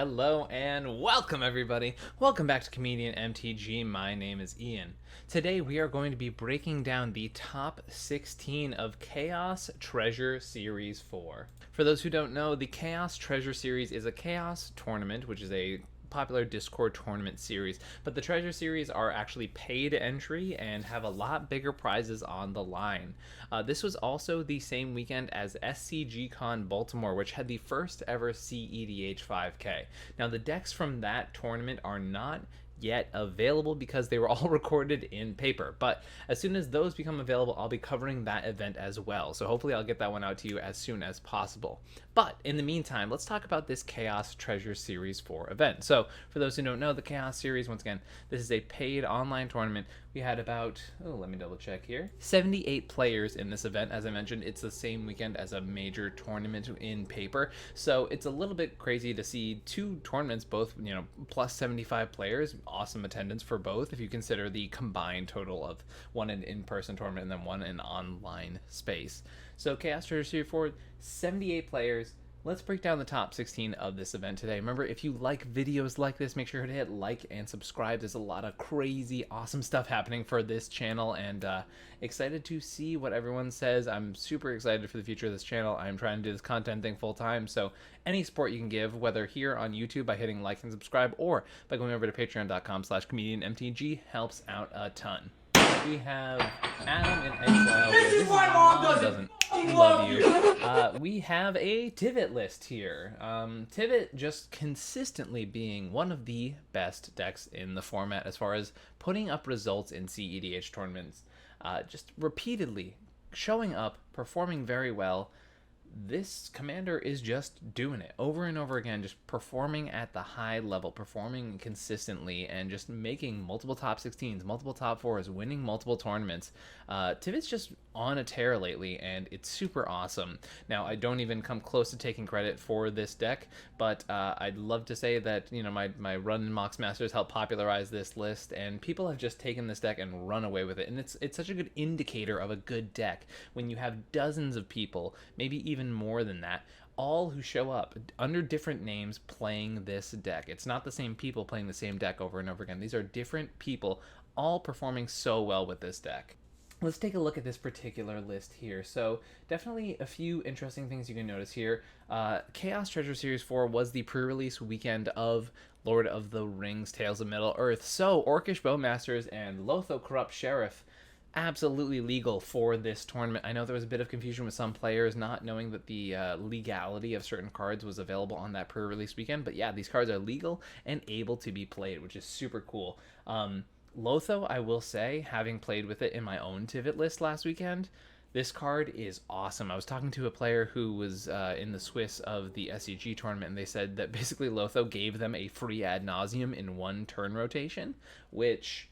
Hello and welcome everybody. Welcome back to Comedian MTG. My name is Ian. Today we are going to be breaking down the top 16 of Ka0s Treasure Series 4. For those who don't know, the Ka0s Treasure Series is a Chaos tournament, which is a popular Discord tournament series, but the Treasure Series are actually paid entry and have a lot bigger prizes on the line. This was also the same weekend as SCGCon Baltimore, which had the first ever cEDH 5K. Now the decks from that tournament are not yet available because they were all recorded in paper, but as soon as those become available, I'll be covering that event as well, so hopefully I'll get that one out to you as soon as possible. But in the meantime, let's talk about this Ka0s Treasure Series 4 event. So for those who don't know, the Ka0s Series, once again, this is a paid online tournament. We had about, let me double check here, 78 players in this event. As I mentioned, it's the same weekend as a major tournament in paper, so it's a little bit crazy to see two tournaments, both, plus 75 players. Awesome attendance for both if you consider the combined total of one an in-person tournament and then one in online space. So Ka0s Treasure Series 4, 78 players. Let's break down the top 16 of this event today. Remember, if you like videos like this, make sure to hit like and subscribe. There's a lot of crazy, awesome stuff happening for this channel, and excited to see what everyone says. I'm super excited for the future of this channel. I'm trying to do this content thing full time, so any support you can give, whether here on YouTube by hitting like and subscribe, or by going over to patreon.com/comedianmtg, helps out a ton. We have Adam in exile. This is why Mom doesn't love you. We have a Tivit list here. Tivit just consistently being one of the best decks in the format as far as putting up results in cEDH tournaments. Just repeatedly showing up, performing very well. This commander is just doing it over and over again, just performing at the high level, performing consistently, and just making multiple top 16s, multiple top 4s, winning multiple tournaments. Tivit's just on a tear lately, and it's super awesome. Now, I don't even come close to taking credit for this deck, but I'd love to say that, my run in Mox Masters helped popularize this list, and people have just taken this deck and run away with it. And it's such a good indicator of a good deck when you have dozens of people, maybe even more than that, all who show up under different names playing this deck. It's not the same people playing the same deck over and over again. These are different people all performing so well with this deck. Let's take a look at this particular list here. So definitely a few interesting things you can notice here. Ka0s Treasure Series 4 was the pre-release weekend of Lord of the Rings Tales of Middle-earth. So Orcish Bowmasters and Lotho Corrupt Sheriff, absolutely legal for this tournament. I know there was a bit of confusion with some players not knowing that the legality of certain cards was available on that pre-release weekend, but yeah, these cards are legal and able to be played, which is super cool. Lotho, I will say, having played with it in my own Tivit list last weekend, this card is awesome. I was talking to a player who was in the Swiss of the SCG tournament, and they said that basically Lotho gave them a free ad nauseum in one turn rotation, which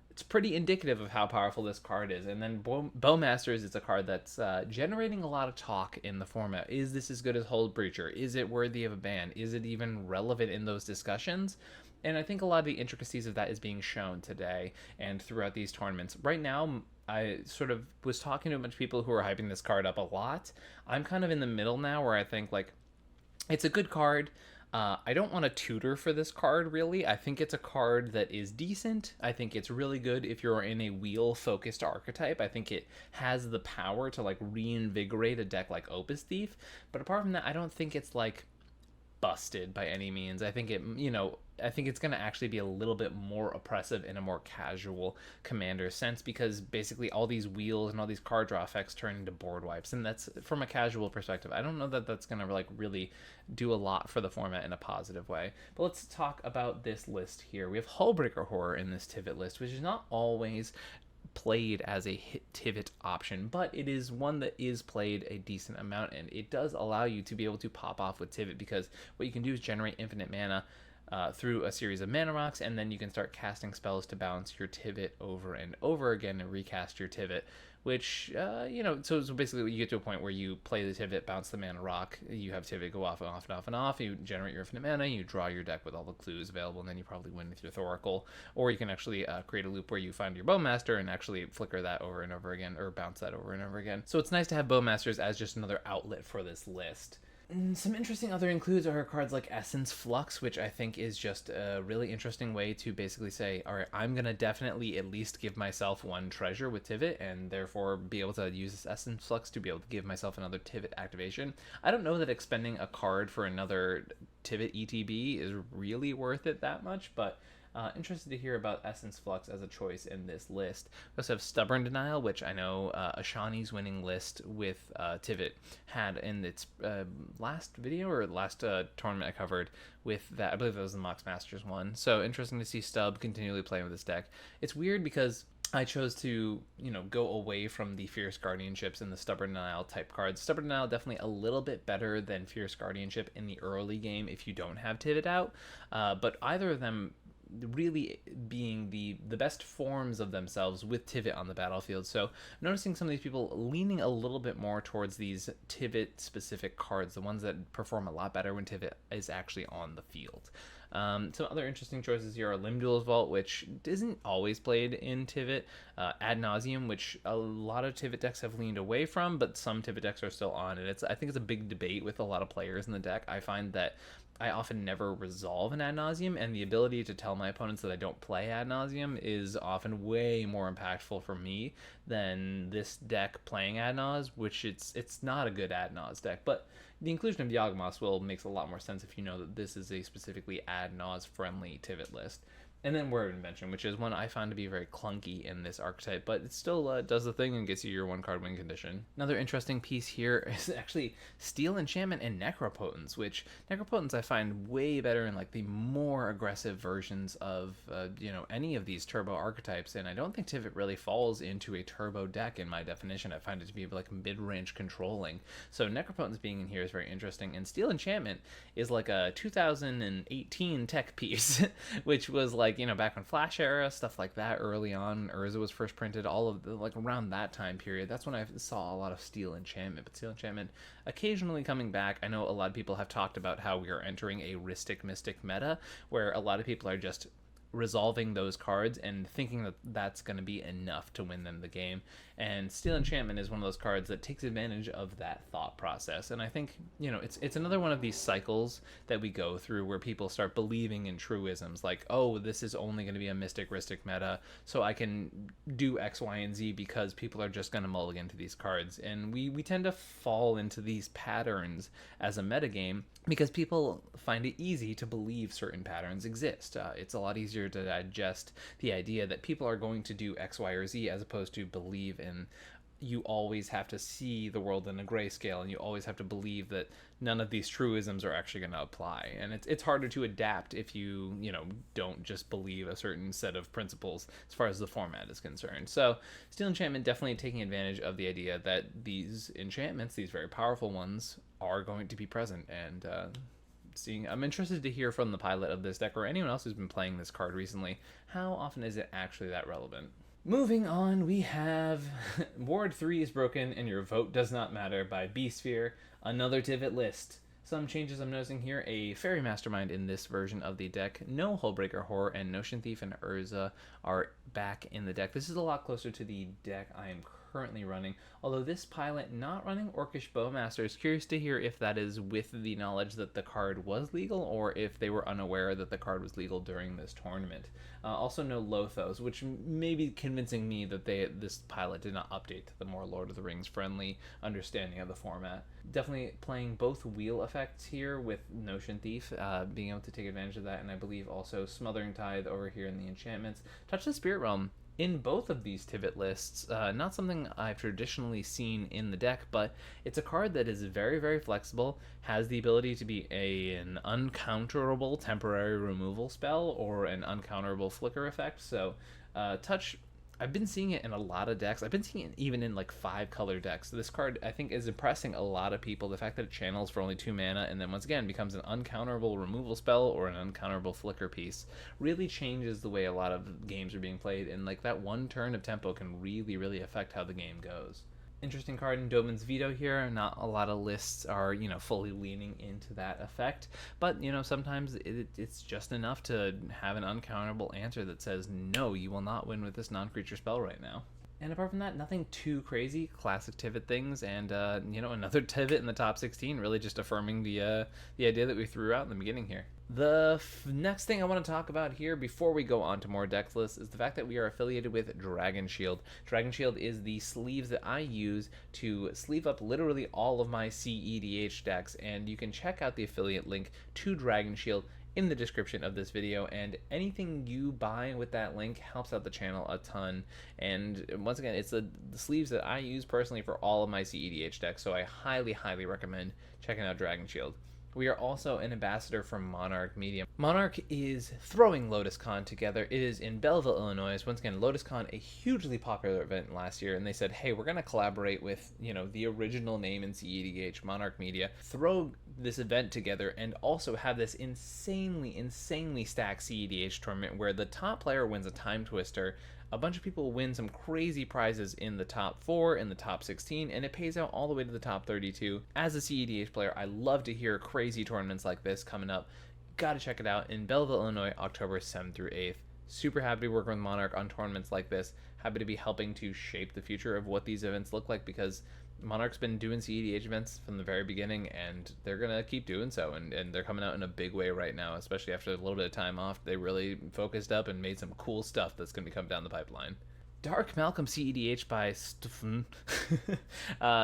it's pretty indicative of how powerful this card is. And then Bowmasters is a card that's generating a lot of talk in the format. Is this as good as Hold Breacher? Is it worthy of a ban? Is it even relevant in those discussions? And I think a lot of the intricacies of that is being shown today and throughout these tournaments. Right now, I sort of was talking to a bunch of people who are hyping this card up a lot. I'm kind of in the middle now where I think, it's a good card. I don't want to tutor for this card, really. I think it's a card that is decent. I think it's really good if you're in a wheel-focused archetype. I think it has the power to, reinvigorate a deck like Opus Thief. But apart from that, I don't think it's, busted by any means. I think I think it's going to actually be a little bit more oppressive in a more casual commander sense, because basically all these wheels and all these card draw effects turn into board wipes, and that's from a casual perspective. I don't know that that's going to really do a lot for the format in a positive way. But let's talk about this list here. We have Hullbreaker Horror in this Tivit list, which is not always played as a Tivit option, but it is one that is played a decent amount, and it does allow you to be able to pop off with Tivit, because what you can do is generate infinite mana through a series of mana rocks, and then you can start casting spells to bounce your Tivit over and over again and recast your Tivit, which, so basically you get to a point where you play the Tivit, bounce the mana rock, you have Tivit go off and off and off and off, you generate your infinite mana, you draw your deck with all the clues available, and then you probably win with your Thoracle. Or you can actually create a loop where you find your Bowmaster and actually flicker that over and over again, or bounce that over and over again. So it's nice to have Bowmasters as just another outlet for this list. Some interesting other includes are cards like Essence Flux, which I think is just a really interesting way to basically say, all right, I'm going to definitely at least give myself one treasure with Tivit, and therefore be able to use this Essence Flux to be able to give myself another Tivit activation. I don't know that expending a card for another Tivit ETB is really worth it that much, but interested to hear about Essence Flux as a choice in this list. We also have Stubborn Denial, which I know Ashani's winning list with Tivit had in its last video or last tournament I covered with that. I believe that was the Mox Masters one. So interesting to see Stub continually playing with this deck. It's weird because I chose to, go away from the Fierce Guardianships and the Stubborn Denial type cards. Stubborn Denial definitely a little bit better than Fierce Guardianship in the early game if you don't have Tivit out, but either of them really being the best forms of themselves with Tivit on the battlefield. So noticing some of these people leaning a little bit more towards these Tivit specific cards, the ones that perform a lot better when Tivit is actually on the field. Some other interesting choices here are Limb Duel's Vault, which isn't always played in Tivit. Ad Nauseam, which a lot of Tivit decks have leaned away from, but some Tivit decks are still on. And I think it's a big debate with a lot of players in the deck. I find that I often never resolve an Ad Nauseam, and the ability to tell my opponents that I don't play Ad Nauseam is often way more impactful for me than this deck playing Ad Naus, which it's not a good Ad Naus deck, but the inclusion of Yawgmoth's makes a lot more sense if you know that this is a specifically Ad Naus friendly Tivit list. And then Word of Invention, which is one I found to be very clunky in this archetype, but it still does the thing and gets you your 1-card win condition. Another interesting piece here is actually Steel Enchantment and Necropotence, which Necropotence I find way better in like the more aggressive versions of any of these turbo archetypes, and I don't think Tivit really falls into a turbo deck in my definition. I find it to be like mid-range controlling. So Necropotence being in here is very interesting, and Steel Enchantment is like a 2018 tech piece, which was like, back when Flash era, stuff like that early on, Urza was first printed, all of like around that time period. That's when I saw a lot of Steel Enchantment, but Steel Enchantment occasionally coming back. I know a lot of people have talked about how we are entering a Rhystic Mystic meta, where a lot of people are just resolving those cards and thinking that that's going to be enough to win them the game. And Steel Enchantment is one of those cards that takes advantage of that thought process. And I think, it's another one of these cycles that we go through where people start believing in truisms like, oh, this is only going to be a Mystic Rhystic meta, so I can do X, Y, and Z because people are just going to mulligan to these cards. And we tend to fall into these patterns as a metagame because people find it easy to believe certain patterns exist. It's a lot easier to digest the idea that people are going to do X, Y, or Z as opposed to believe in you always have to see the world in a grayscale, and you always have to believe that none of these truisms are actually going to apply. And it's harder to adapt if you don't just believe a certain set of principles as far as the format is concerned. So Steel Enchantment definitely taking advantage of the idea that these enchantments, these very powerful ones, are going to be present. And I'm interested to hear from the pilot of this deck or anyone else who's been playing this card recently, how often is it actually that relevant? Moving on, we have Ward 3 is broken and your vote does not matter by B-Sphere, another Tivit list. Some changes I'm noticing here: a Fairy Mastermind in this version of the deck, no Hullbreaker Horror, and Notion Thief and Urza are back in the deck. This is a lot closer to the deck I am currently running, although this pilot not running Orcish Bowmaster. Is curious to hear if that is with the knowledge that the card was legal or if they were unaware that the card was legal during this tournament. Also no Lothos, which may be convincing me that this pilot did not update to the more Lord of the Rings friendly understanding of the format. Definitely playing both wheel effects here with Notion Thief, being able to take advantage of that, and I believe also Smothering Tithe over here in the enchantments. Touch the Spirit Realm in both of these Tivit lists, not something I've traditionally seen in the deck, but it's a card that is very, very flexible, has the ability to be an uncounterable temporary removal spell or an uncounterable flicker effect. So touch, I've been seeing it in a lot of decks. I've been seeing it even in like 5-color decks. This card, I think, is impressing a lot of people. The fact that it channels for only 2 mana and then once again becomes an uncounterable removal spell or an uncounterable flicker piece really changes the way a lot of games are being played, and like that one turn of tempo can really, really affect how the game goes. Interesting card in Doman's Veto here. Not a lot of lists are, fully leaning into that effect, but, sometimes it's just enough to have an uncounterable answer that says, no, you will not win with this non-creature spell right now. And apart from that, nothing too crazy. Classic Tivit things, and another Tivit in the top 16, really just affirming the idea that we threw out in the beginning here. The next thing I want to talk about here before we go on to more decks lists is the fact that we are affiliated with Dragonshield. Dragonshield is the sleeves that I use to sleeve up literally all of my cEDH decks, and you can check out the affiliate link to Dragonshield in the description of this video, and anything you buy with that link helps out the channel a ton. And once again, it's the sleeves that I use personally for all of my cEDH decks, so I highly recommend checking out Dragonshield. We are also an ambassador for Monarch Media. Monarch is throwing LotusCon together. It is in Belleville, Illinois. Once again, LotusCon, a hugely popular event last year, and they said, hey, we're going to collaborate with, the original name in cEDH, Monarch Media, throw this event together, and also have this insanely stacked cEDH tournament where the top player wins a time twister. A bunch of people win some crazy prizes in the top 4, in the top 16, and it pays out all the way to the top 32. As a cEDH player, I love to hear crazy tournaments like this coming up. Gotta check it out in Belleville, Illinois, October 7th through 8th. Super happy to work with Monarch on tournaments like this. Happy to be helping to shape the future of what these events look like, because Monarch's been doing cEDH events from the very beginning, and they're going to keep doing so, and they're coming out in a big way right now, especially after a little bit of time off. They really focused up and made some cool stuff that's going to be coming down the pipeline. Dark Malcolm cEDH by Stefan.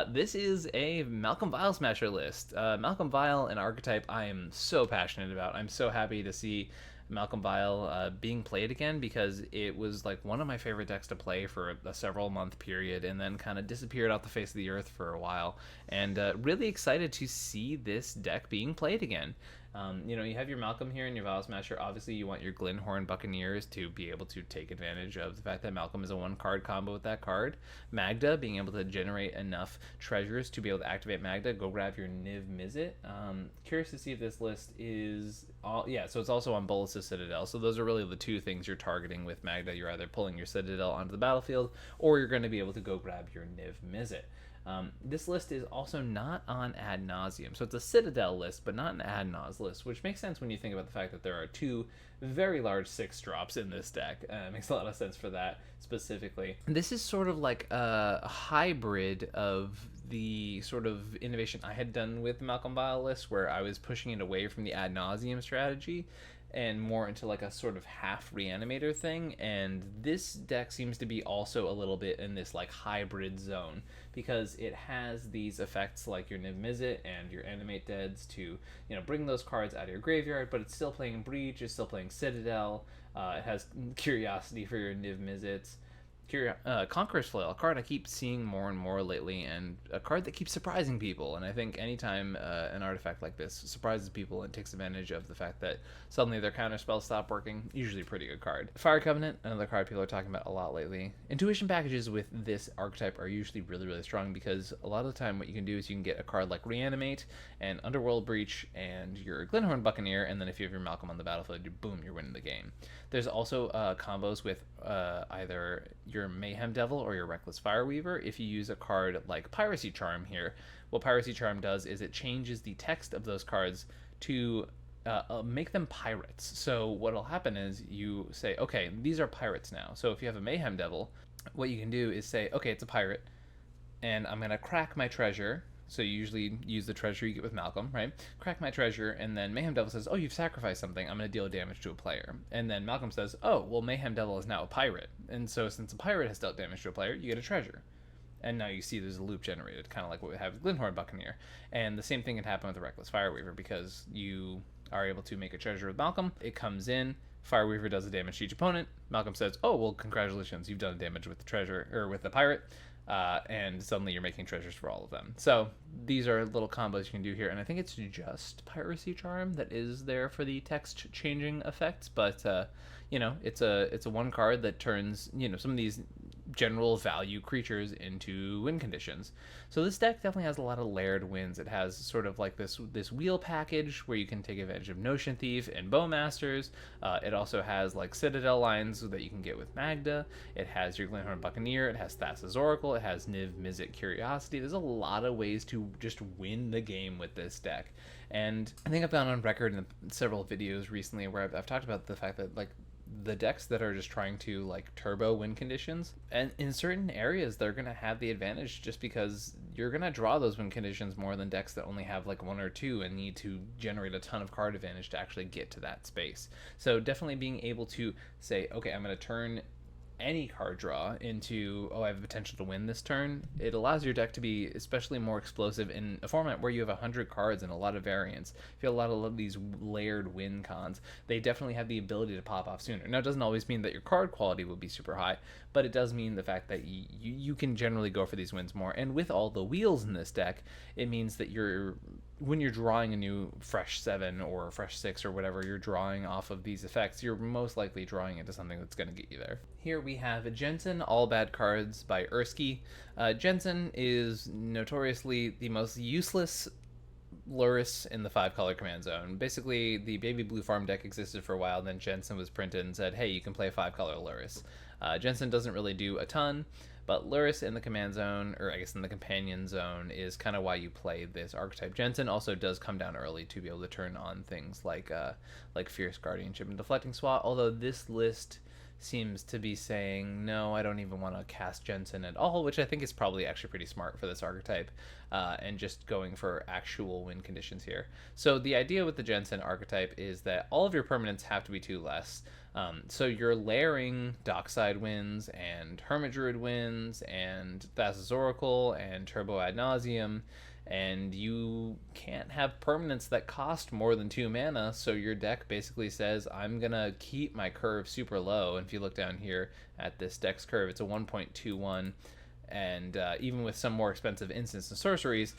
This is a Malcolm Vile Smasher list. Malcolm Vile, an archetype I am so passionate about. I'm so happy to see Malcolm Vile being played again, because it was like one of my favorite decks to play for a several month period, and then kind of disappeared off the face of the earth for a while, and really excited to see this deck being played again. You have your Malcolm here and your Vile Smasher. Obviously, you want your Glenhorn Buccaneers to be able to take advantage of the fact that Malcolm is a 1-card combo with that card. Magda, being able to generate enough treasures to be able to activate Magda. Go grab your Niv Mizzet. Curious to see if this list is so it's also on Bolas's Citadel. So those are really the two things you're targeting with Magda. You're either pulling your Citadel onto the battlefield, or you're going to be able to go grab your Niv Mizzet. This list is also not on Ad Nauseam, so it's a Citadel list, but not an Ad Naus list, which makes sense when you think about the fact that there are 2 very large 6-drops in this deck. It makes a lot of sense for that specifically. This is sort of like a hybrid of the sort of innovation I had done with the Malcolm Vile list, where I was pushing it away from the Ad Nauseam strategy and more into like a sort of half reanimator thing, and this deck seems to be also a little bit in this like hybrid zone, because it has these effects like your Niv Mizzet and your Animate Deads to bring those cards out of your graveyard, but it's still playing Breach, it's still playing Citadel. It has Curiosity for your Niv Mizzets. Conqueror's Flail, a card I keep seeing more and more lately, and a card that keeps surprising people. And I think anytime an artifact like this surprises people and takes advantage of the fact that suddenly their counter spells stop working, usually a pretty good card. Fire Covenant, another card people are talking about a lot lately. Intuition packages with this archetype are usually really strong, because a lot of the time what you can do is you can get a card like Reanimate and Underworld Breach and your Glenhorn Buccaneer, and then if you have your Malcolm on the battlefield, boom, you're winning the game. There's also combos with either your Mayhem Devil or your Reckless Fireweaver. If you use a card like Piracy Charm here, what Piracy Charm does is it changes the text of those cards to make them pirates. So what'll happen is you say, okay, these are pirates now. So if you have a Mayhem Devil, what you can do is say, okay, it's a pirate, and I'm going to crack my treasure. So you usually use the treasure you get with Malcolm, right? Crack my treasure, and then Mayhem Devil says, oh, you've sacrificed something, I'm going to deal damage to a player. And then Malcolm says, oh, well, Mayhem Devil is now a pirate. And so since a pirate has dealt damage to a player, you get a treasure. And now you see there's a loop generated, kind of like what we have with Glenhorn Buccaneer. And the same thing can happen with the Reckless Fireweaver, because you are able to make a treasure with Malcolm. It comes in, Fireweaver does the damage to each opponent. Malcolm says, oh, well, congratulations, you've done damage with the treasure, or with the pirate. And suddenly you're making treasures for all of them. So these are little combos you can do here, and I think it's just Piracy Charm that is there for the text changing effects, but it's a 1 card that turns some of these general value creatures into win conditions. So this deck definitely has a lot of layered wins. It has sort of like this wheel package where you can take advantage of Notion Thief and Bowmasters. It also has like Citadel lines that you can get with Magda. It has your Glenhorn Buccaneer. It has Thassa's Oracle. It has Niv Mizzet Curiosity. There's a lot of ways to just win the game with this deck. And I think I've gone on record in several videos recently where I've talked about the fact that like the decks that are just trying to like turbo win conditions, and in certain areas they're going to have the advantage just because you're going to draw those win conditions more than decks that only have like one or two and need to generate a ton of card advantage to actually get to that space. So definitely being able to say, okay, I'm going to turn any card draw into, oh, I have the potential to win this turn, it allows your deck to be especially more explosive in a format where you have 100 cards and a lot of variants. If you have a lot of these layered win cons, they definitely have the ability to pop off sooner. Now, it doesn't always mean that your card quality will be super high, but it does mean the fact that you can generally go for these wins more. And with all the wheels in this deck, it means that when you're drawing a new fresh 7 or fresh 6 or whatever you're drawing off of these effects, you're most likely drawing into something that's going to get you there. Here we have Jensen, All Bad Cards by Erskine. Jensen is notoriously the most useless Lurrus in the 5-color command zone. Basically, the Baby Blue Farm deck existed for a while, then Jensen was printed and said, hey, you can play 5-color Lurrus. Jensen doesn't really do a ton, but Lurrus in the command zone, or I guess in the companion zone, is kind of why you play this archetype. Jensen also does come down early to be able to turn on things like Fierce Guardianship and Deflecting Swat, although this list seems to be saying, no, I don't even want to cast Jensen at all, which I think is probably actually pretty smart for this archetype, and just going for actual win conditions here. So the idea with the Jensen archetype is that all of your permanents have to be 2 less. So you're layering Dockside wins and Hermit Druid wins and Thassa's Oracle and Turbo Ad Nauseam, and you can't have permanents that cost more than 2 mana, so your deck basically says, I'm gonna keep my curve super low. And if you look down here at this deck's curve, it's a 1.21, and even with some more expensive instants and sorceries,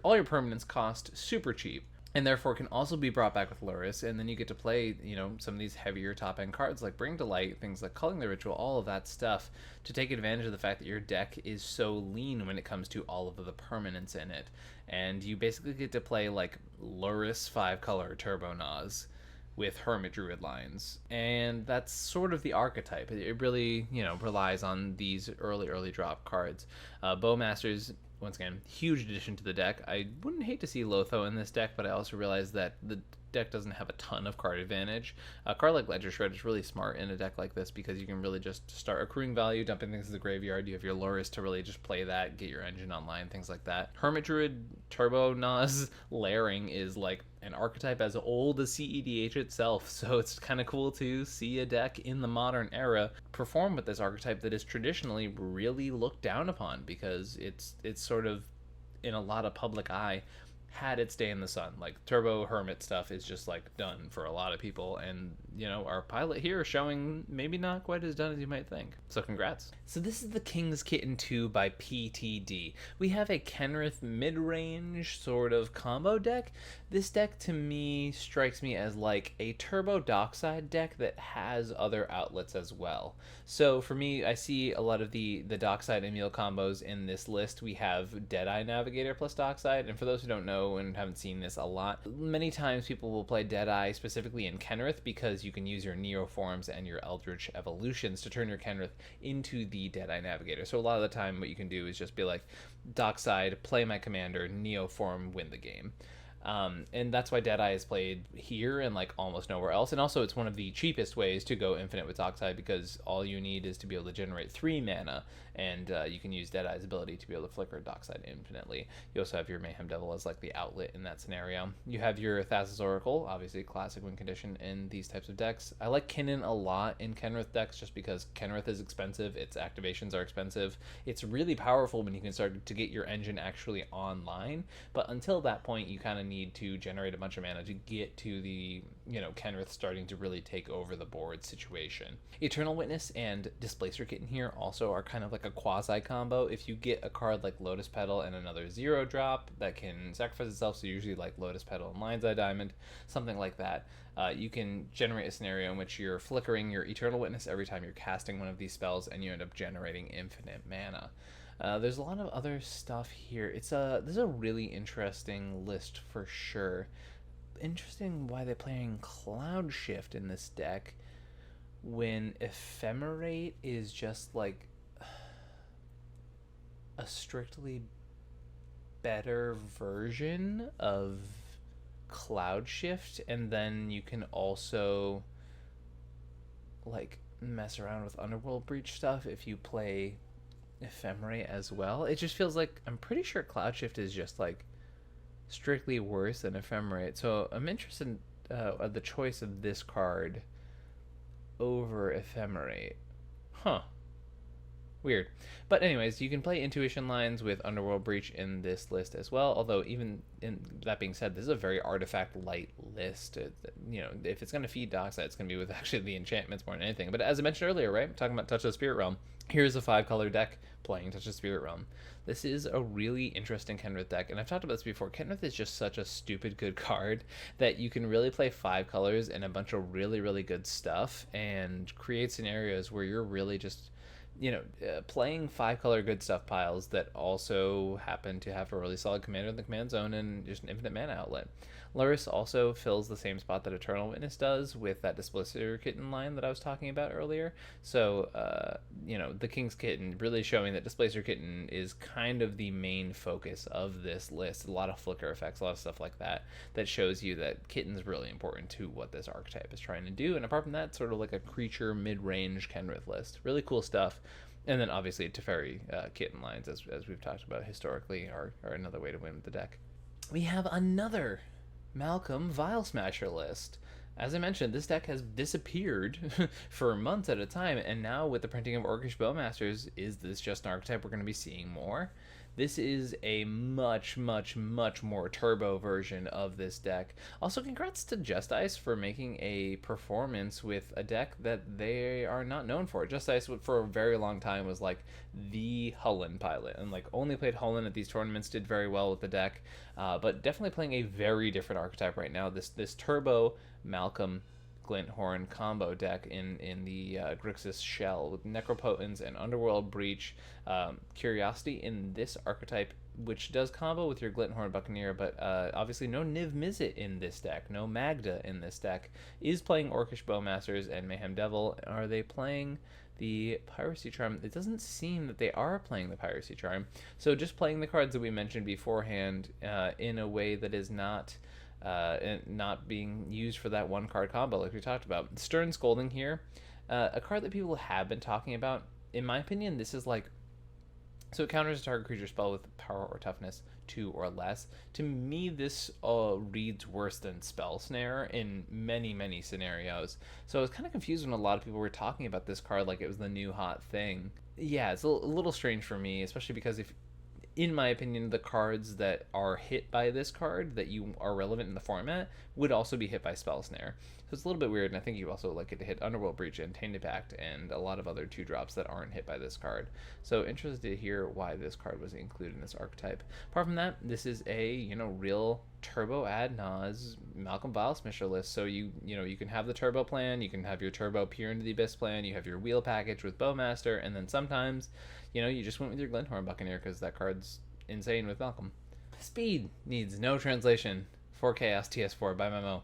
all your permanents cost super cheap, and therefore can also be brought back with Lurrus, and then you get to play, some of these heavier top-end cards like Bring to Light, things like Culling the Ritual, all of that stuff, to take advantage of the fact that your deck is so lean when it comes to all of the permanents in it. And you basically get to play like Lurrus 5-color Turbo Naz with Hermit Druid lines, and that's sort of the archetype. It really, relies on these early drop cards. Bowmasters, once again, huge addition to the deck. I wouldn't hate to see Lotho in this deck, but I also realize that the deck doesn't have a ton of card advantage. A card like Ledger Shred is really smart in a deck like this because you can really just start accruing value, dumping things to the graveyard. You have your Lurrus to really just play that, get your engine online, things like that. Hermit Druid Turbo Naz layering is like an archetype as old as cEDH itself, so it's kind of cool to see a deck in the modern era perform with this archetype that is traditionally really looked down upon because it's sort of, in a lot of public eye, had its day in the sun. Like Turbo Hermit stuff is just like done for a lot of people, and our pilot here showing maybe not quite as done as you might think. So congrats. So this is the King's Kitten 2 by PTD. We have a Kenrith mid-range sort of combo deck. This deck to me strikes me as like a Turbo Dockside deck that has other outlets as well. So for me, I see a lot of the Dockside and Emil combos in this list. We have Deadeye Navigator plus Dockside, and for those who don't know and haven't seen this a lot, many times people will play Deadeye specifically in Kenrith because you can use your Neoforms and your Eldritch Evolutions to turn your Kenrith into the Deadeye Navigator. So a lot of the time what you can do is just be like, Dockside, play my commander, Neoform, win the game. And that's why Deadeye is played here and like almost nowhere else. And also it's one of the cheapest ways to go infinite with Dockside because all you need is to be able to generate 3 mana, and you can use Deadeye's ability to be able to flicker Dockside infinitely. You also have your Mayhem Devil as like the outlet in that scenario. You have your Thassa's Oracle, obviously classic win condition in these types of decks. I like Kinnan a lot in Kenrith decks just because Kenrith is expensive, its activations are expensive. It's really powerful when you can start to get your engine actually online, but until that point you kind of need to generate a bunch of mana to get to the, Kenrith starting to really take over the board situation. Eternal Witness and Displacer Kitten here also are kind of like a quasi combo. If you get a card like Lotus Petal and another 0-drop that can sacrifice itself, so usually like Lotus Petal and Lion's Eye Diamond, something like that, you can generate a scenario in which you're flickering your Eternal Witness every time you're casting one of these spells, and you end up generating infinite mana. There's a lot of other stuff here. This is a really interesting list for sure. Interesting why they're playing Cloud Shift in this deck when Ephemerate is just like a strictly better version of Cloud Shift, and then you can also like mess around with Underworld Breach stuff if you play Ephemerate as well. It just feels like, I'm pretty sure Cloud Shift is just like strictly worse than Ephemerate. So I'm interested in the choice of this card over Ephemerate. Huh. Weird. But anyways, you can play Intuition lines with Underworld Breach in this list as well, although even in that being said, this is a very artifact light list. You know, if it's going to feed Dockside, it's going to be with actually the enchantments more than anything. But as I mentioned earlier, right, talking about Touch of the Spirit Realm, here's a 5-color deck playing Touch of the Spirit Realm. This is a really interesting Kenrith deck, and I've talked about this before. Kenrith is just such a stupid good card that you can really play 5 colors and a bunch of really, really good stuff and create scenarios where you're really just, you know, playing 5-color good stuff piles that also happen to have a really solid commander in the command zone and just an infinite mana outlet. Luris also fills the same spot that Eternal Witness does with that Displacer Kitten line that I was talking about earlier. So, you know, the King's Kitten really showing that Displacer Kitten is kind of the main focus of this list. A lot of flicker effects, a lot of stuff like that, that shows you that Kitten's really important to what this archetype is trying to do. And apart from that, sort of like a creature mid-range Kenrith list. Really cool stuff. And then obviously Teferi Kitten lines, as we've talked about historically, are another way to win with the deck. We have another Malcolm Vial Smasher list. As I mentioned, this deck has disappeared for months at a time, and now with the printing of Orcish Bowmasters, is this just an archetype we're going to be seeing more? This is a much, much, much more turbo version of this deck. Also, congrats to Just Ice for making a performance with a deck that they are not known for. Just Ice, for a very long time, was like the Hullen pilot, and like only played Hullen at these tournaments, did very well with the deck, but definitely playing a very different archetype right now. This turbo Malcolm Glinthorn combo deck in the Grixis shell with Necropotence and Underworld Breach. Curiosity in this archetype, which does combo with your Glinthorn Buccaneer, but obviously no Niv Mizzet in this deck, no Magda in this deck, is playing Orcish Bowmasters and Mayhem Devil. Are they playing the Piracy Charm? It doesn't seem that they are playing the Piracy Charm. So just playing the cards that we mentioned beforehand in a way that is not being used for that 1-card combo like we talked about. Stern Scolding here, a card that people have been talking about. In my opinion, this is like, so it counters a target creature spell with power or toughness 2 or less. To me, this reads worse than Spell Snare in many, many scenarios. So I was kind of confused when a lot of people were talking about this card like it was the new hot thing. Yeah, it's a little strange for me, especially because if, in my opinion, the cards that are hit by this card that you are relevant in the format would also be hit by Spell Snare. So it's a little bit weird, and I think you also like it to hit Underworld Breach and Tainted Pact and a lot of other 2-drops that aren't hit by this card. So interested to hear why this card was included in this archetype. Apart from that, this is a, you know, real turbo ad nauseam Malcolm Vial Smasher list. So you can have the turbo plan, you can have your turbo Peer into the Abyss plan, you have your wheel package with Bowmaster, and then sometimes, you know, you just went with your Glinthorn Buccaneer because that card's insane with Malcolm. Speed needs no translation for Ka0s TS4 by Memo.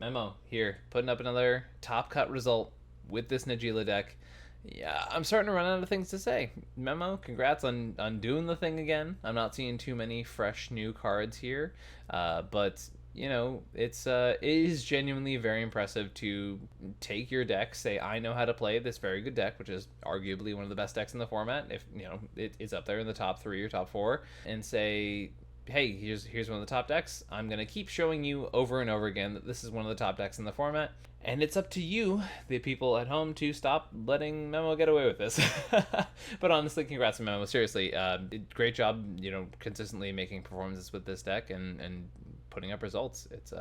Memo here, putting up another top cut result with this Najeela deck. Yeah, I'm starting to run out of things to say. Memo, congrats on doing the thing again. I'm not seeing too many fresh new cards here, but you know, it is genuinely very impressive to take your deck, say, I know how to play this very good deck, which is arguably one of the best decks in the format, if, you know, it's up there in the top 3 or top 4, and say, hey, here's one of the top decks. I'm going to keep showing you over and over again that this is one of the top decks in the format, and it's up to you, the people at home, to stop letting Memo get away with this. But honestly, congrats to Memo. Seriously, great job, you know, consistently making performances with this deck and putting up results. It's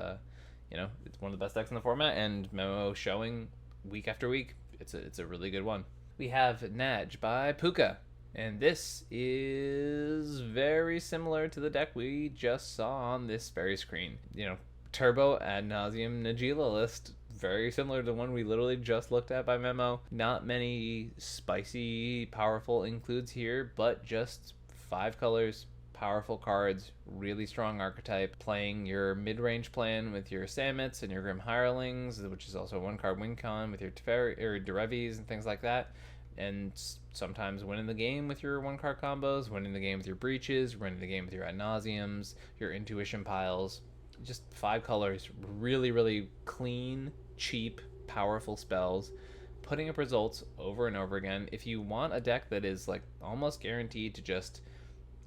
you know, it's one of the best decks in the format, and Memo showing week after week. It's a really good one. We have Naj by Puka, and this is very similar to the deck we just saw on this very screen. You know, turbo ad nauseum Najeela list, very similar to the one we literally just looked at by Memo. Not many spicy, powerful includes here, but just 5 colors, powerful cards, really strong archetype, playing your mid-range plan with your Samits and your Grim Hirelings, which is also a 1-card win con with your Teferi or Derevis and things like that, and sometimes winning the game with your 1-card combos, winning the game with your breaches, winning the game with your ad nauseums, your intuition piles. Just 5 colors, really, really clean, cheap, powerful spells. putting up results over and over again. If you want a deck that is like almost guaranteed to just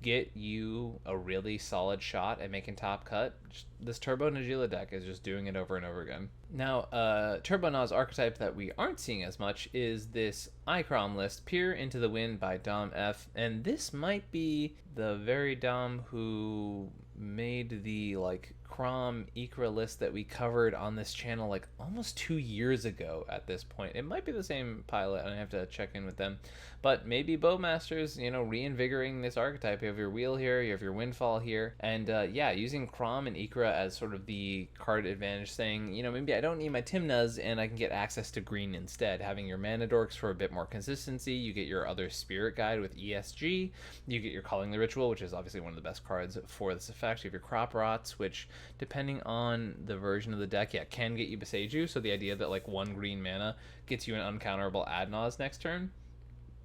get you a really solid shot at making top cut, this Turbo Najila deck is just doing it over and over again. Now, Turbo Naz archetype that we aren't seeing as much is this Icrom list, Peer into the Wind by Dom F, and this might be the very Dom who made the like Crom Ikra list that we covered on this channel like almost 2 years ago at this point. It might be the same pilot, and I have to check in with them. But maybe Bowmasters, you know, reinvigorating this archetype. You have your Wheel here, you have your Windfall here, and yeah, using Crom and Ikra as sort of the card advantage, saying, you know, maybe I don't need my Timnas and I can get access to green instead. Having your Mana Dorks for a bit more consistency, you get your other Spirit Guide with ESG, you get your Calling the Ritual, which is obviously one of the best cards for this effect. You have your Crop Rots, which, depending on the version of the deck, yeah, can get you Beseju, so the idea that like 1 green mana gets you an uncounterable Adnaz next turn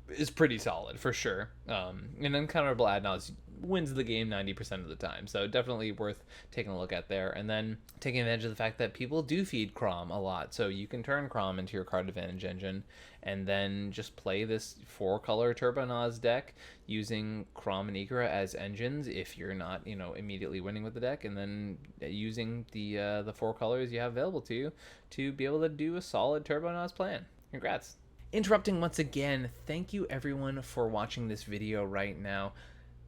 is pretty solid for sure. An uncounterable Adnaz wins the game 90% of the time, so definitely worth taking a look at there. And then taking advantage of the fact that people do feed Crom a lot, so you can turn Crom into your card advantage engine and then just play this 4-color Turbo Naz deck using Crom and Ikra as engines if you're not, you know, immediately winning with the deck, and then using the 4 colors you have available to you to be able to do a solid Turbo Naz plan. Congrats. Interrupting once again, thank you everyone for watching this video right now.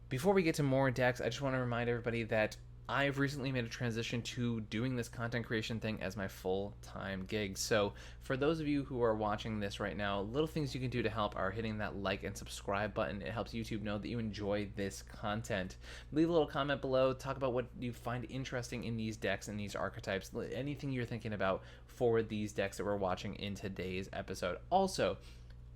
Before we get to more decks, I just want to remind everybody that I've recently made a transition to doing this content creation thing as my full-time gig. So for those of you who are watching this right now, little things you can do to help are hitting that like and subscribe button. It helps YouTube know that you enjoy this content. Leave a little comment below, talk about what you find interesting in these decks and these archetypes, anything you're thinking about for these decks that we're watching in today's episode. Also,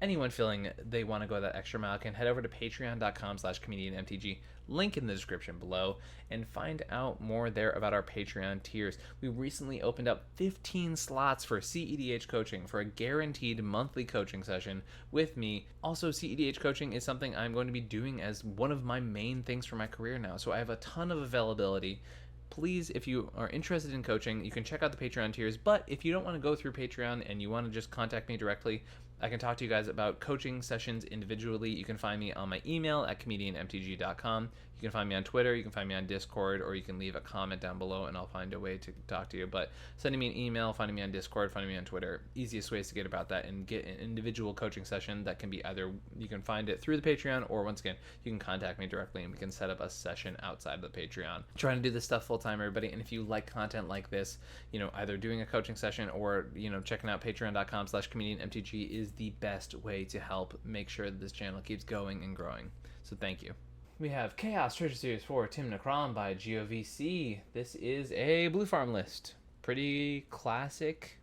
anyone feeling they want to go that extra mile can head over to patreon.com/comedianmtg, link in the description below, and find out more there about our Patreon tiers. We recently opened up 15 slots for cEDH coaching for a guaranteed monthly coaching session with me. Also, cEDH coaching is something I'm going to be doing as one of my main things for my career now, so I have a ton of availability. Please, if you are interested in coaching, you can check out the Patreon tiers, but if you don't want to go through Patreon and you want to just contact me directly, I can talk to you guys about coaching sessions individually. You can find me on my email at comedianmtg.com. You can find me on Twitter, you can find me on Discord, or you can leave a comment down below and I'll find a way to talk to you. But sending me an email, finding me on Discord, finding me on Twitter, easiest ways to get about that and get an individual coaching session that can be either, you can find it through the Patreon, or once again, you can contact me directly and we can set up a session outside of the Patreon. I'm trying to do this stuff full time, everybody, and if you like content like this, you know, either doing a coaching session or, you know, checking out patreon.com/comedianmtg is the best way to help make sure that this channel keeps going and growing. So thank you. We have Ka0s Treasure Series 4 Tim Necrom by GOVC. This is a blue farm list. Pretty classic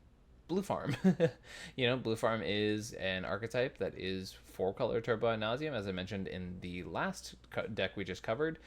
blue farm. You know, blue farm is an archetype that is 4-color Turbo ad nauseam, as I mentioned in the last deck we just covered.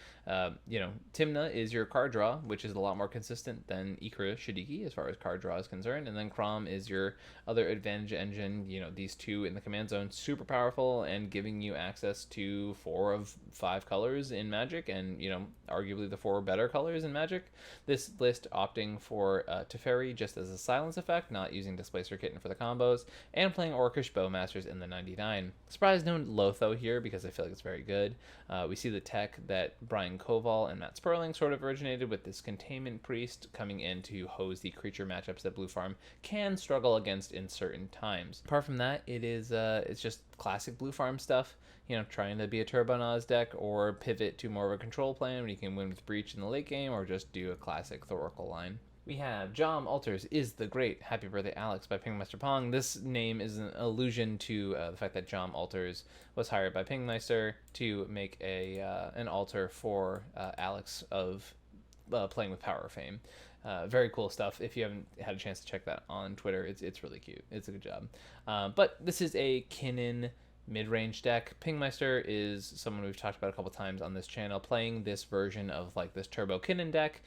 You know, Timna is your card draw, which is a lot more consistent than Ikra Shadiki as far as card draw is concerned. And then Crom is your other advantage engine. You know, these two in the command zone, super powerful and giving you access to 4 of 5 colors in Magic, and, you know, arguably the 4 better colors in Magic. This list opting for Teferi just as a silence effect, not using Displacer Kitten for the combos, and playing Orcish Bowmasters in the 99. Surprise no Lotho here because I feel like it's very good. We see the tech that Brian Koval and Matt Sperling sort of originated with this Containment Priest coming in to hose the creature matchups that Blue Farm can struggle against in certain times. Apart from that, it is it's just classic Blue Farm stuff. You know, trying to be a Turbo Naz deck or pivot to more of a control plan when you can win with Breach in the late game, or just do a classic Thoracle line. We have Jom Alters is the Great. Happy Birthday Alex by Pingmeister Pong. This name is an allusion to the fact that Jom Alters was hired by Pingmeister to make an altar for Alex of playing with Power of Fame. Very cool stuff. If you haven't had a chance to check that on Twitter, it's really cute. It's a good job. But this is a Kinnan mid-range deck. Pingmeister is someone we've talked about a couple times on this channel, playing this version of like this Turbo Kinnan deck,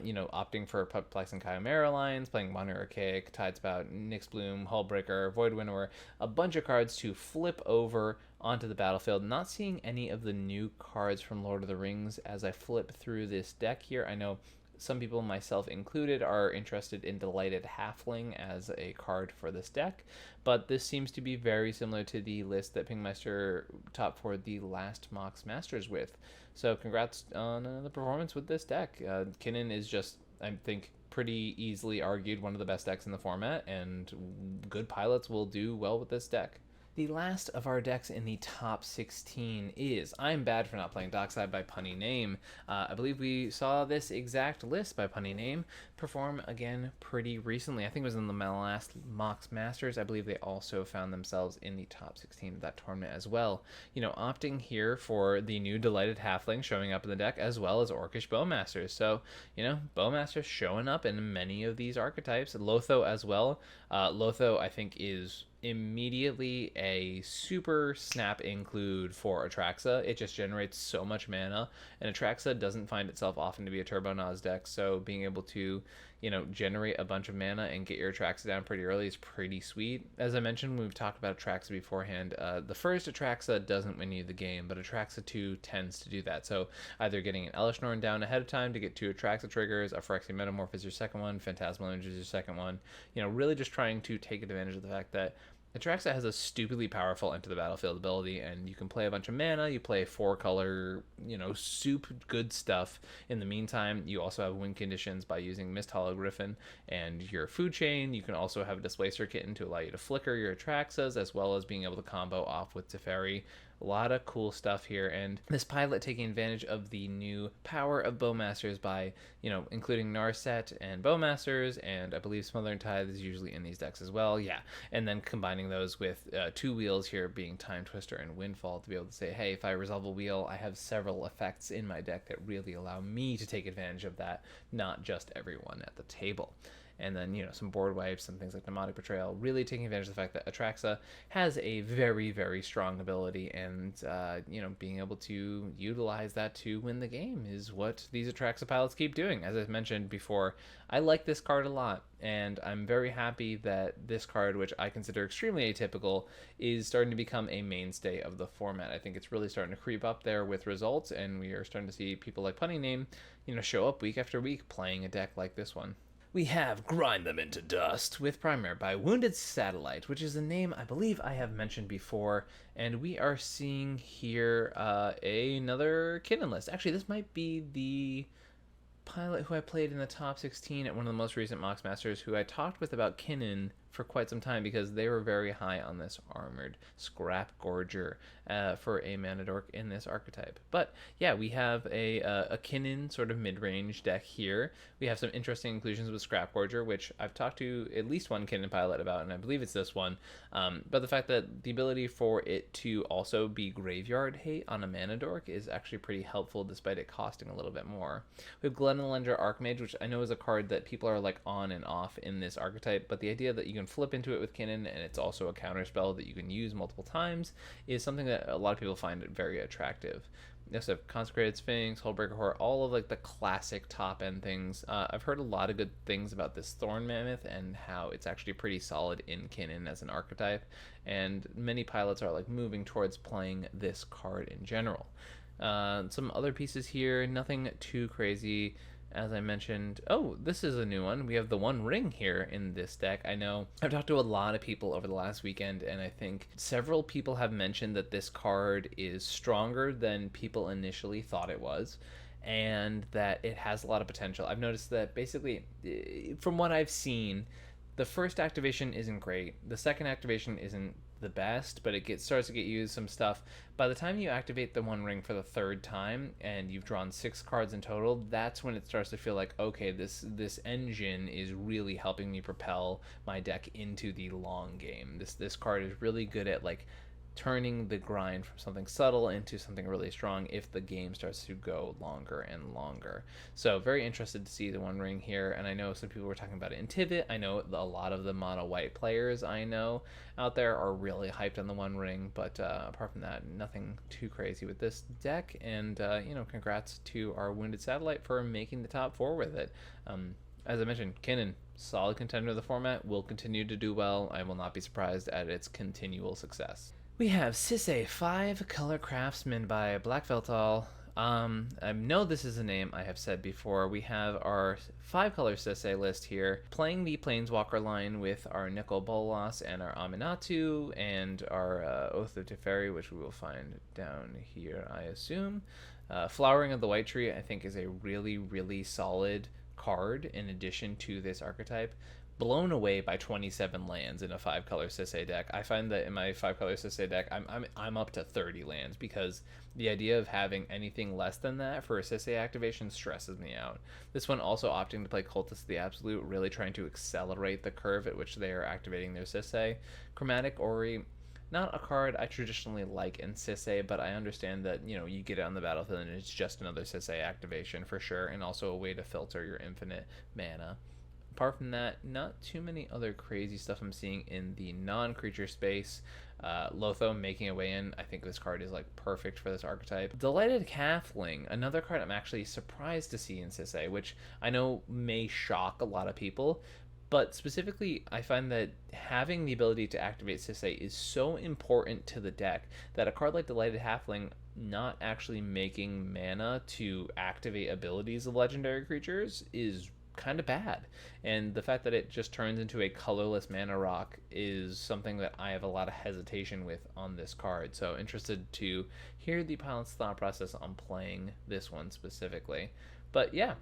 you know, opting for Perplexing Chimera lines, playing Modern Archaic, Tidespout, Nyx Bloom, Hullbreaker, Void Winnower, a bunch of cards to flip over onto the battlefield. Not seeing any of the new cards from Lord of the Rings as I flip through this deck here. I know some people, myself included, are interested in Delighted Halfling as a card for this deck, but this seems to be very similar to the list that Pingmeister top for the last Mox Masters with. So congrats on the performance with this deck. Kinnan is just, I think, pretty easily argued one of the best decks in the format, and good pilots will do well with this deck. The last of our decks in the top 16 is I'm Bad for Not Playing Dockside by Punny Name. I believe we saw this exact list by Punny Name perform again pretty recently. I think it was in the last Mox Masters. I believe they also found themselves in the top 16 of that tournament as well. You know, opting here for the new Delighted Halfling showing up in the deck, as well as Orcish Bowmasters. So, you know, Bowmasters showing up in many of these archetypes. Lotho as well. Lotho, I think, is immediately a super snap include for Atraxa. It just generates so much mana, and Atraxa doesn't find itself often to be a Turbo Naz deck, so being able to, you know, generate a bunch of mana and get your Atraxa down pretty early is pretty sweet. As I mentioned when we've talked about Atraxa beforehand, the first Atraxa doesn't win you the game, but Atraxa 2 tends to do that. So either getting an Elesh Norn down ahead of time to get 2 Atraxa triggers, a Phyrexian Metamorph is your second one, Phantasmal Image is your second one, you know, really just trying to take advantage of the fact that Atraxa has a stupidly powerful enter the battlefield ability, and you can play a bunch of mana, you play 4-color, you know, soup good stuff. In the meantime, you also have win conditions by using Mist Hollow Griffin and your food chain. You can also have a Displacer Kitten to allow you to flicker your Atraxas, as well as being able to combo off with Teferi. A lot of cool stuff here, and this pilot taking advantage of the new power of Bowmasters by, you know, including Narset and Bowmasters, and I believe Smothering Tithe is usually in these decks as well, yeah, and then combining those with 2 wheels here being Time Twister and Windfall to be able to say, hey, if I resolve a wheel, I have several effects in my deck that really allow me to take advantage of that, not just everyone at the table. And then, you know, some board wipes and things like Mnemonic Betrayal, really taking advantage of the fact that Atraxa has a very, very strong ability, and, you know, being able to utilize that to win the game is what these Atraxa pilots keep doing. As I mentioned before, I like this card a lot, and I'm very happy that this card, which I consider extremely atypical, is starting to become a mainstay of the format. I think it's really starting to creep up there with results, and we are starting to see people like Punny Name, you know, show up week after week playing a deck like this one. We have Grind Them Into Dust with Primer by Wounded Satellite, which is a name I believe I have mentioned before, and we are seeing here another Kinnan list. Actually, this might be the pilot who I played in the top 16 at one of the most recent Mox Masters, who I talked with about Kinnan for quite some time because they were very high on this armored Scrap Gorger for a mana dork in this archetype. But yeah, we have a Kinnan sort of mid-range deck here. We have some interesting inclusions with Scrap Gorger, which I've talked to at least one Kinnan pilot about, and I believe it's this one. But the fact that the ability for it to also be graveyard hate on a mana dork is actually pretty helpful, despite it costing a little bit more. We have Glenelender Archmage, which I know is a card that people are like on and off in this archetype, but the idea that you can flip into it with Kinnan, and it's also a counter spell that you can use multiple times, is something that a lot of people find very attractive. We also have Consecrated Sphinx, Hullbreaker Horror, all of like the classic top end things. I've heard a lot of good things about this Thorn Mammoth and how it's actually pretty solid in Kinnan as an archetype, and many pilots are like moving towards playing this card in general. Some other pieces here, nothing too crazy. As I mentioned, oh, this is a new one. We have the One Ring here in this deck. I know I've talked to a lot of people over the last weekend, and I think several people have mentioned that this card is stronger than people initially thought it was, and that it has a lot of potential. I've noticed that basically, from what I've seen, the first activation isn't great. The second activation isn't the best, but it starts to get used some stuff. By the time you activate the One Ring for the third time and you've drawn 6 cards in total, that's when it starts to feel like, okay, this engine is really helping me propel my deck into the long game. This card is really good at like turning the grind from something subtle into something really strong if the game starts to go longer and longer. So very interested to see the One Ring here, and I know some people were talking about it in Tivit. I know a lot of the mono white players I know out there are really hyped on the One Ring, but apart from that, nothing too crazy with this deck, and you know, congrats to our Wounded Satellite for making the top 4 with it. As I mentioned, Kinnan, solid contender of the format, will continue to do well. I will not be surprised at its continual success. We have Sissy 5 Color Craftsmen by Black Veltal. I know this is a name I have said before. We have our 5-color Sissy list here, playing the Planeswalker line with our Nicol Bolas and our Aminatu and our Oath of Teferi, which we will find down here, I assume. Flowering of the White Tree, I think, is a really, really solid card in addition to this archetype. Blown away by 27 lands in a 5-color Sissy deck. I find that in my 5-color Sissy deck, I'm up to 30 lands, because the idea of having anything less than that for a Sissy activation stresses me out. This one also opting to play Cultist of the Absolute, really trying to accelerate the curve at which they are activating their Sissy. Chromatic Ori, not a card I traditionally like in Sissy, but I understand that, you know, you get it on the battlefield and it's just another Sissy activation for sure, and also a way to filter your infinite mana. Apart from that, not too many other crazy stuff I'm seeing in the non-creature space. Lotho making a way in. I think this card is like perfect for this archetype. Delighted Halfling, another card I'm actually surprised to see in Sissy, which I know may shock a lot of people, but specifically I find that having the ability to activate Sissy is so important to the deck that a card like Delighted Halfling not actually making mana to activate abilities of legendary creatures is kind of bad, and the fact that it just turns into a colorless mana rock is something that I have a lot of hesitation with on this card. So interested to hear the pilot's thought process on playing this one specifically. But yeah,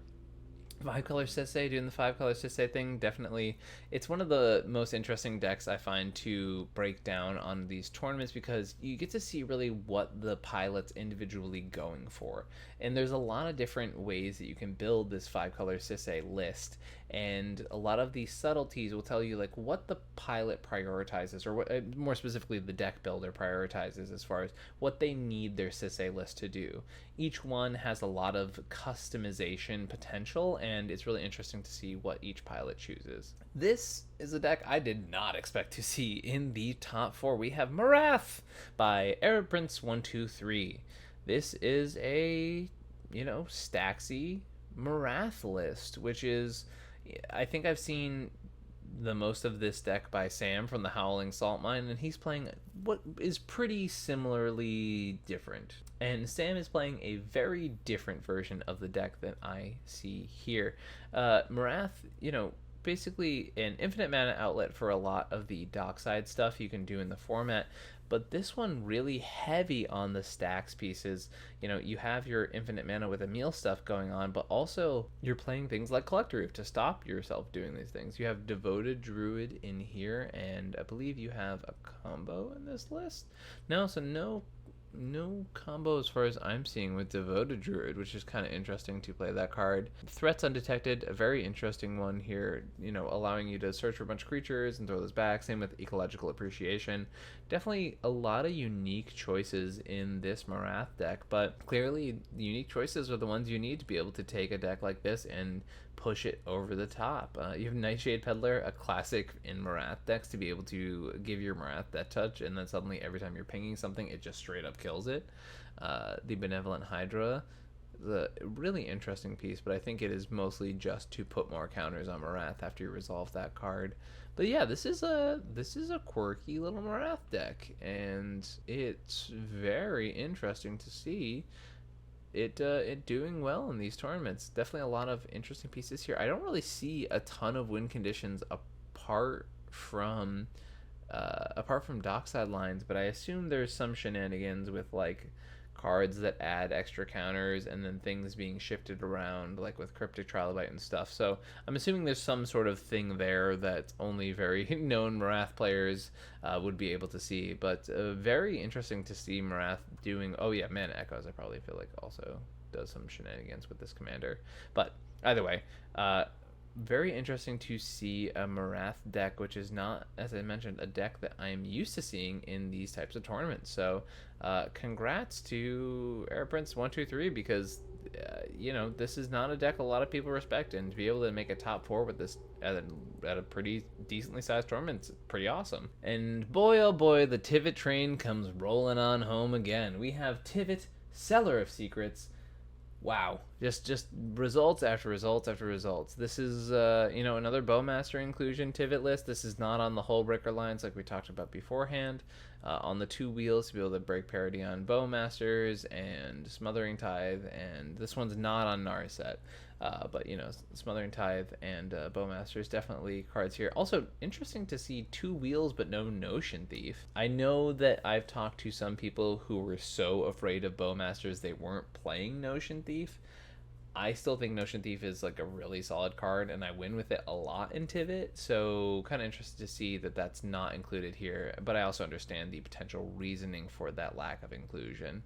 5-color Sissy, doing the 5-color Sissy thing, definitely. It's one of the most interesting decks I find to break down on these tournaments, because you get to see really what the pilot's individually going for. And there's a lot of different ways that you can build this 5-color Sissy list, and a lot of these subtleties will tell you like what the pilot prioritizes, or what, more specifically, the deck builder prioritizes as far as what they need their Sissy list to do. Each one has a lot of customization potential, and it's really interesting to see what each pilot chooses. This is a deck I did not expect to see in the top 4. We have Marath by Arab Prince 123. This is a, you know, Staxy Marath list, which is, I think I've seen the most of this deck by Sam from the Howling Salt Mine, and he's playing what is pretty similarly different. And Sam is playing a very different version of the deck than I see here. Marath, you know, basically an infinite mana outlet for a lot of the Dockside stuff you can do in the format, but this one really heavy on the stacks pieces. You know, you have your infinite mana with Emil stuff going on, but also you're playing things like Collector Reef to stop yourself doing these things. You have Devoted Druid in here, and I believe you have a combo in this list. No, so no combo as far as I'm seeing with Devoted Druid, which is kind of interesting to play that card. Threats Undetected, a very interesting one here, you know, allowing you to search for a bunch of creatures and throw those back. Same with Ecological Appreciation. Definitely a lot of unique choices in this Marath deck, but clearly the unique choices are the ones you need to be able to take a deck like this and push it over the top. You have Nightshade Peddler, a classic in Marath decks, to be able to give your Marath that touch, and then suddenly every time you're pinging something, it just straight up kills it. The Benevolent Hydra, the really interesting piece, but I think it is mostly just to put more counters on Marath after you resolve that card. But yeah, this is a quirky little Marath deck, and it's very interesting to see it doing well in these tournaments. Definitely a lot of interesting pieces here. I don't really see a ton of win conditions apart from Dockside lines, but I assume there's some shenanigans with like cards that add extra counters and then things being shifted around, like with Cryptic Trilobite and stuff. So I'm assuming there's some sort of thing there that only very known Marath players would be able to see. But very interesting to see Marath doing. Oh yeah, Mana Echoes, I probably feel like also does some shenanigans with this commander. But either way, very interesting to see a Marath deck, which is not, as I mentioned, a deck that I'm used to seeing in these types of tournaments. So congrats to Air Prince 123, because you know, this is not a deck a lot of people respect, and to be able to make a top 4 with this at a pretty decently sized tournament, it's pretty awesome. And boy oh boy, the Tivit train comes rolling on home again. We have Tivit, Seller of Secrets. Wow, just results after results after results. This is another Bowmaster inclusion Tivit list. This is not on the whole breaker lines like we talked about beforehand. On the 2 wheels to be able to break parity on Bowmasters and Smothering Tithe, and this one's not on Narset. But Smothering Tithe and Bowmasters, definitely cards here. Also interesting to see 2 wheels but no Notion Thief. I know that I've talked to some people who were so afraid of Bowmasters they weren't playing Notion Thief. I still think Notion Thief is like a really solid card, and I win with it a lot in Tivit, so kind of interested to see that that's not included here, but I also understand the potential reasoning for that lack of inclusion.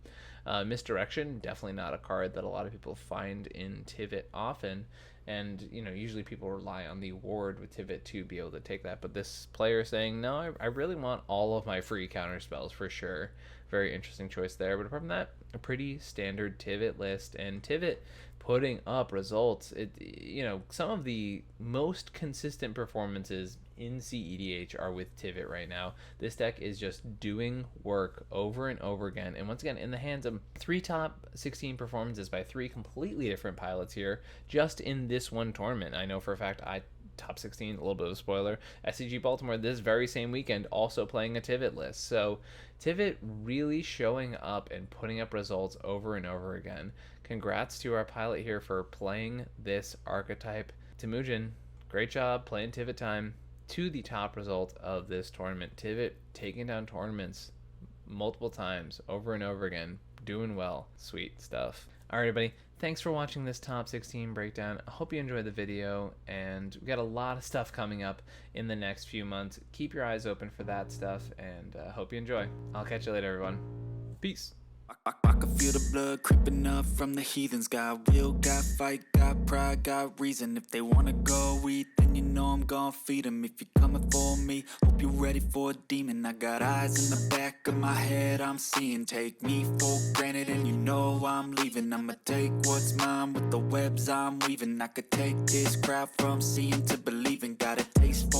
Misdirection, definitely not a card that a lot of people find in Tivit often, and usually people rely on the ward with Tivit to be able to take that, but this player saying, no, I really want all of my free counter spells for sure. Very interesting choice there, but apart from that, a pretty standard Tivit list, and Tivit putting up results. Some of the most consistent performances in cEDH are with Tivit right now. This deck is just doing work over and over again, and once again in the hands of 3 top 16 performances by 3 completely different pilots here just in this one tournament. I know for a fact top 16, a little bit of a spoiler, SCG Baltimore this very same weekend also playing a Tivit list. So Tivit really showing up and putting up results over and over again. Congrats to our pilot here for playing this archetype. Temujin, great job playing Tivit time to the top result of this tournament. Tivit taking down tournaments multiple times over and over again, doing well. Sweet stuff. All right, everybody, thanks for watching this top 16 breakdown. I hope you enjoyed the video, and we got a lot of stuff coming up in the next few months. Keep your eyes open for that stuff, and hope you enjoy. I'll catch you later, everyone. Peace. I can feel the blood creeping up from the heathens. Got will, got fight, got pride, got reason. If they wanna go eat, then you know I'm gon' feed them. If you're coming for me, hope you're ready for a demon. I got eyes in the back of my head, I'm seeing. Take me for granted and you know I'm leaving. I'ma take what's mine with the webs I'm weaving. I could take this crowd from seeing to believing. Got a taste for